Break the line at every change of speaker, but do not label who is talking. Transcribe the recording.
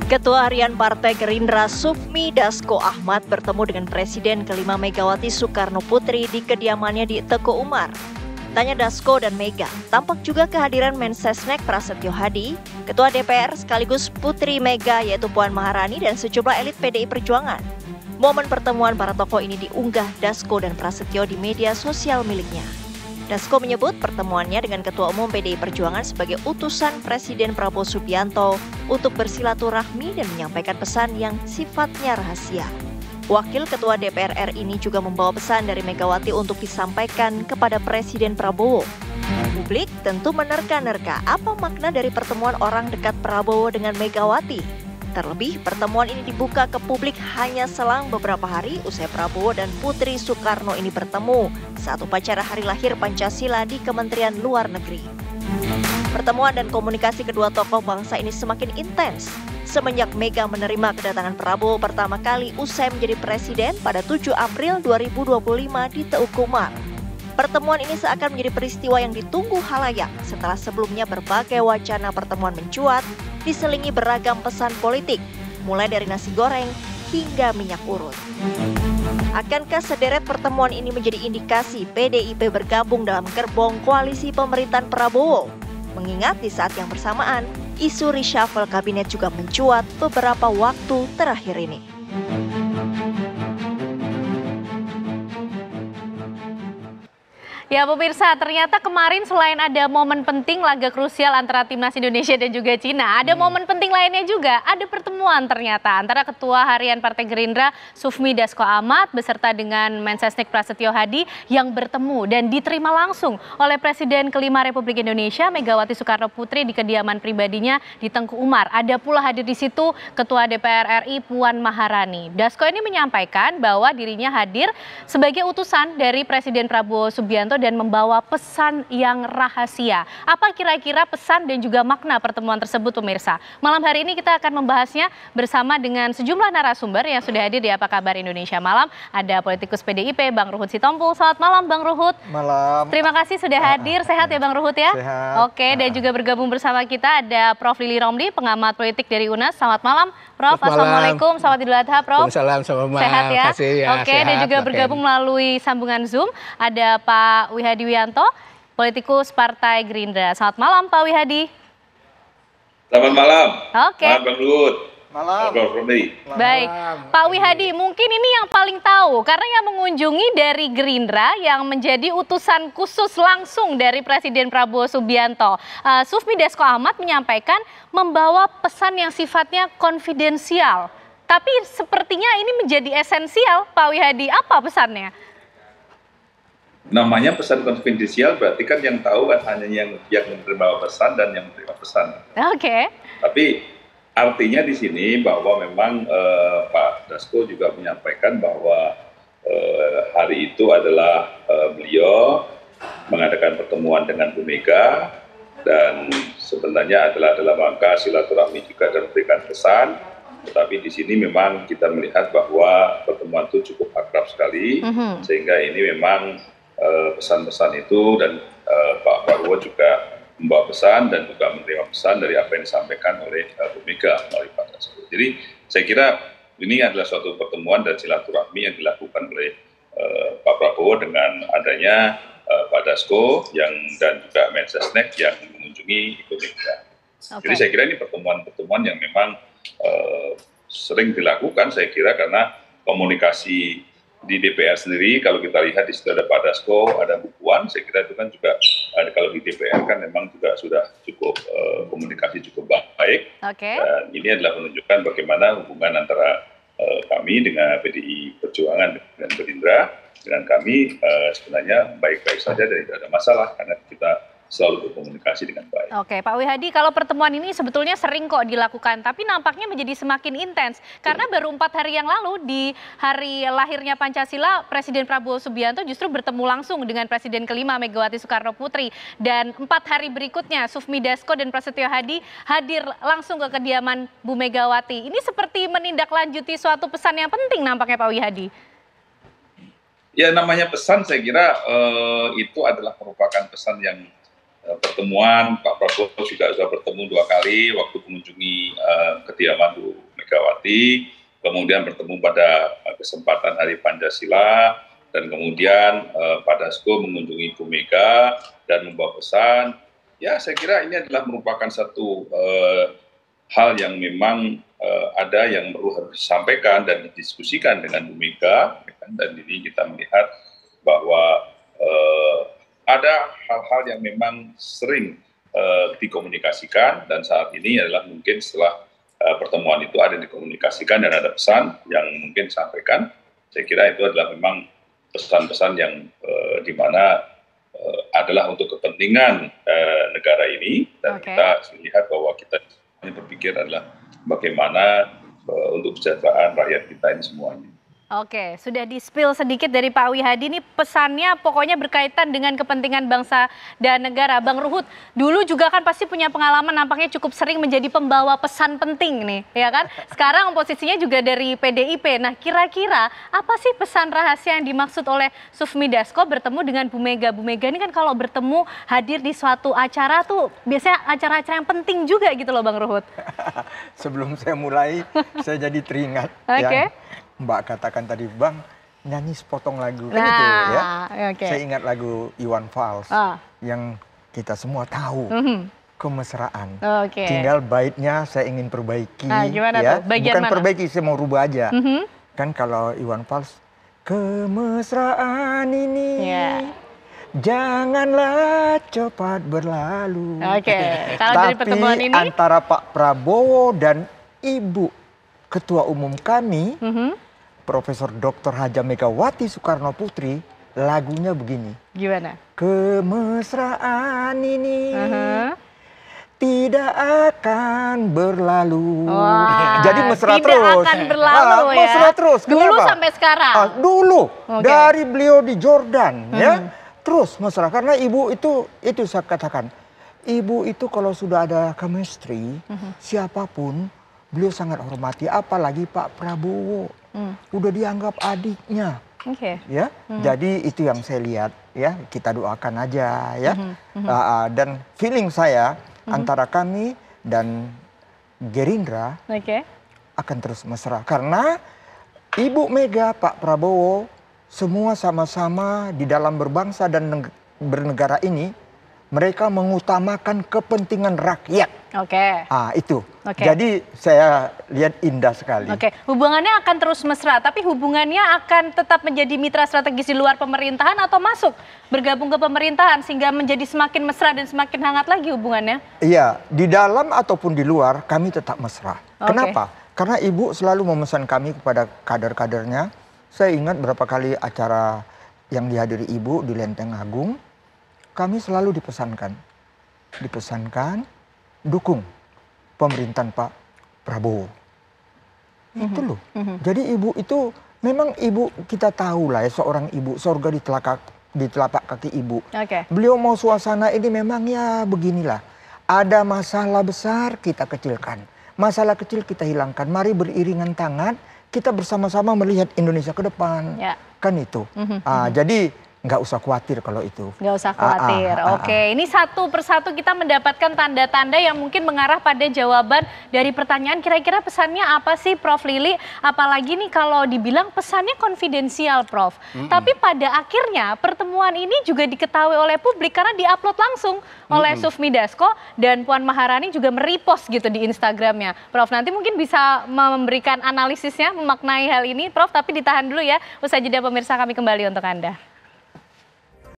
Ketua Harian Partai Gerindra Sufmi Dasko Ahmad bertemu dengan Presiden kelima Megawati Soekarno Putri di kediamannya di Teguh Umar. Tanya Dasko dan Mega, tampak juga kehadiran Mensesnek Prasetyo Hadi, Ketua DPR sekaligus Putri Mega yaitu Puan Maharani dan sejumlah elit PDI Perjuangan. Momen pertemuan para tokoh ini diunggah Dasko dan Prasetyo di media sosial miliknya. Dasko menyebut pertemuannya dengan Ketua Umum PDI Perjuangan sebagai utusan Presiden Prabowo Subianto untuk bersilaturahmi dan menyampaikan pesan yang sifatnya rahasia. Wakil Ketua DPR RI ini juga membawa pesan dari Megawati untuk disampaikan kepada Presiden Prabowo. Publik tentu menerka-nerka apa makna dari pertemuan orang dekat Prabowo dengan Megawati. Terlebih, pertemuan ini dibuka ke publik hanya selang beberapa hari usai Prabowo dan Putri Soekarno ini bertemu saat upacara hari lahir Pancasila di Kementerian Luar Negeri. Pertemuan dan komunikasi kedua tokoh bangsa ini semakin intens semenjak Mega menerima kedatangan Prabowo pertama kali usai menjadi presiden pada 7 April 2025 di Teguh Umar. Pertemuan ini seakan menjadi peristiwa yang ditunggu halayak setelah sebelumnya berbagai wacana pertemuan mencuat diselingi beragam pesan politik, mulai dari nasi goreng hingga minyak urut. Akankah sederet pertemuan ini menjadi indikasi PDIP bergabung dalam gerbong koalisi pemerintahan Prabowo? Mengingat di saat yang bersamaan, isu reshuffle kabinet juga mencuat beberapa waktu terakhir ini.
Ya pemirsa, ternyata kemarin selain ada momen penting laga krusial antara Timnas Indonesia dan juga Cina, ada momen penting lainnya juga. Ada pertemuan ternyata antara Ketua Harian Partai Gerindra Sufmi Dasko Ahmad beserta dengan Mensesnek Prasetyo Hadi yang bertemu dan diterima langsung oleh Presiden kelima Republik Indonesia Megawati Soekarno Putri di kediaman pribadinya di Teguh Umar. Ada pula hadir di situ Ketua DPR RI Puan Maharani. Dasko ini menyampaikan bahwa dirinya hadir sebagai utusan dari Presiden Prabowo Subianto dan membawa pesan yang rahasia. Apa kira-kira pesan dan juga makna pertemuan tersebut pemirsa? Malam hari ini kita akan membahasnya bersama dengan sejumlah narasumber yang sudah hadir di Apa Kabar Indonesia Malam. Ada politikus PDIP Bang Ruhut Sitompul. Selamat malam Bang Ruhut.
Malam.
Terima kasih sudah hadir. Sehat ya Bang Ruhut ya?
Sehat.
Oke, dan juga bergabung bersama kita ada Prof. Lili Romli, pengamat politik dari UNAS. Selamat malam Prof. Assalamualaikum. Selamat Idul Adha Prof.
Waalaikumsalam.
Sehat ya?
Ya,
oke, dan juga bergabung melalui sambungan Zoom ada Pak Wihadi Wianto, politikus Partai Gerindra. Selamat malam Pak Wihadi.
Selamat malam.
Oke.
Malam Bang Ruhut.
Malam.
Baik, Pak Wihadi, mungkin ini yang paling tahu karena yang mengunjungi dari Gerindra yang menjadi utusan khusus langsung dari Presiden Prabowo Subianto. Sufmi Dasko Ahmad menyampaikan membawa pesan yang sifatnya konfidensial. Tapi sepertinya ini menjadi esensial, Pak Wihadi. Apa pesannya?
Namanya pesan konfidensial berarti kan yang tahu kan hanya yang menerima pesan dan yang menerima pesan.
Oke.
Tapi artinya di sini bahwa memang Pak Dasko juga menyampaikan bahwa hari itu adalah beliau mengadakan pertemuan dengan Bu Mega dan sebenarnya adalah dalam rangka silaturahmi juga dan memberikan pesan. Tetapi di sini memang kita melihat bahwa pertemuan itu cukup akrab sekali, sehingga ini memang pesan-pesan itu dan Pak Prabowo juga membawa pesan dan juga menerima pesan dari apa yang disampaikan oleh Bu Mega melalui Pak Dasko. Jadi saya kira ini adalah suatu pertemuan dan silaturahmi yang dilakukan oleh Pak Prabowo dengan adanya Pak Dasko dan juga Mensesnek yang mengunjungi Ibu Mega. Jadi saya kira ini pertemuan-pertemuan yang memang sering dilakukan saya kira karena komunikasi di DPR sendiri kalau kita lihat di situ ada Pak Dasko, ada Bu Puan, saya kira itu kan juga kalau di DPR kan memang juga sudah cukup komunikasi cukup baik. Dan ini adalah menunjukkan bagaimana hubungan antara kami dengan PDI Perjuangan dan Gerindra dengan kami sebenarnya baik-baik saja dan tidak ada masalah karena kita selalu berkomunikasi dengan baik.
Oke, Pak Wihadi, kalau pertemuan ini sebetulnya sering kok dilakukan, tapi nampaknya menjadi semakin intens. Karena baru 4 hari yang lalu di hari lahirnya Pancasila, Presiden Prabowo Subianto justru bertemu langsung dengan Presiden kelima Megawati Soekarno Putri. Dan 4 hari berikutnya, Sufmi Dasko dan Prasetyo Hadi hadir langsung ke kediaman Bu Megawati. Ini seperti menindaklanjuti suatu pesan yang penting nampaknya Pak Wihadi.
Ya namanya pesan saya kira itu adalah merupakan pesan yang pertemuan. Pak Prabowo juga sudah bertemu 2 kali waktu mengunjungi kediaman Bu Megawati, kemudian bertemu pada kesempatan Hari Pancasila, dan kemudian Pak Dasko mengunjungi Bu Mega dan membawa pesan. Ya, saya kira ini adalah merupakan satu hal yang memang ada yang perlu harus disampaikan dan didiskusikan dengan Bu Mega, dan ini kita melihat bahwa ada hal-hal yang memang sering dikomunikasikan, dan saat ini adalah mungkin setelah pertemuan itu ada dikomunikasikan dan ada pesan yang mungkin disampaikan. Saya kira itu adalah memang pesan-pesan yang dimana adalah untuk kepentingan negara ini, dan kita lihat bahwa kita berpikir adalah bagaimana untuk kesejahteraan rakyat kita ini semuanya.
Oke, sudah di-spill sedikit dari Pak Wihadi, ini pesannya pokoknya berkaitan dengan kepentingan bangsa dan negara. Bang Ruhut, dulu juga kan pasti punya pengalaman nampaknya cukup sering menjadi pembawa pesan penting nih, ya kan? Sekarang posisinya juga dari PDIP. Nah, kira-kira apa sih pesan rahasia yang dimaksud oleh Sufmi Dasko bertemu dengan Bu Mega? Bu Mega ini kan kalau bertemu hadir di suatu acara tuh biasanya acara-acara yang penting juga gitu loh Bang Ruhut.
Sebelum saya mulai, saya jadi teringat.
Oke.
Mbak katakan tadi, Bang, nyanyi sepotong lagu kan itu ya. Saya ingat lagu Iwan Fals yang kita semua tahu, Kemesraan. Tinggal baitnya saya ingin perbaiki. Ya. Bukan mana? Perbaiki, saya mau rubah aja. Kan kalau Iwan Fals, kemesraan ini janganlah cepat berlalu.
Kalau dari pertemuan ini
antara Pak Prabowo dan Ibu Ketua Umum kami, Profesor Dr. Haja Megawati Soekarno Putri, lagunya begini.
Gimana?
Kemesraan ini tidak akan berlalu. Jadi mesra
tidak
terus.
Tidak akan berlalu ya.
Mesra terus. Kenapa?
Dulu sampai sekarang.
Dulu dari beliau di Jordan ya. Terus mesra, karena ibu itu saya katakan, ibu itu kalau sudah ada chemistry, siapapun beliau sangat hormati, apalagi Pak Prabowo. Udah dianggap adiknya. Ya. Jadi itu yang saya lihat ya, kita doakan aja ya. Dan feeling saya antara kami dan Gerindra akan terus mesra, karena Ibu Mega, Pak Prabowo semua sama-sama di dalam berbangsa dan bernegara ini, mereka mengutamakan kepentingan rakyat. Itu. Jadi saya lihat indah sekali.
Hubungannya akan terus mesra, tapi hubungannya akan tetap menjadi mitra strategis di luar pemerintahan atau masuk bergabung ke pemerintahan sehingga menjadi semakin mesra dan semakin hangat lagi hubungannya?
Iya, di dalam ataupun di luar kami tetap mesra. Kenapa? Karena Ibu selalu memesan kami kepada kader-kadernya. Saya ingat berapa kali acara yang dihadiri Ibu di Lenteng Agung, kami selalu dipesankan dukung pemerintahan Pak Prabowo. Itu loh. Jadi Ibu itu memang Ibu, kita tahu lah ya, seorang ibu, surga di telapak kaki Ibu. Beliau mau suasana ini memang ya beginilah. Ada masalah besar kita kecilkan, masalah kecil kita hilangkan. Mari beriringan tangan, kita bersama-sama melihat Indonesia ke depan. Kan itu. Jadi nggak usah khawatir kalau itu.
Nggak usah khawatir. Ini satu persatu kita mendapatkan tanda-tanda yang mungkin mengarah pada jawaban dari pertanyaan kira-kira pesannya apa sih Prof Lili? Apalagi nih kalau dibilang pesannya konfidensial Prof. Tapi pada akhirnya pertemuan ini juga diketahui oleh publik karena diupload langsung oleh Sufmi Dasko, dan Puan Maharani juga merepost gitu di Instagramnya. Prof, nanti mungkin bisa memberikan analisisnya, memaknai hal ini Prof, tapi ditahan dulu ya. Usai jeda pemirsa, kami kembali untuk Anda.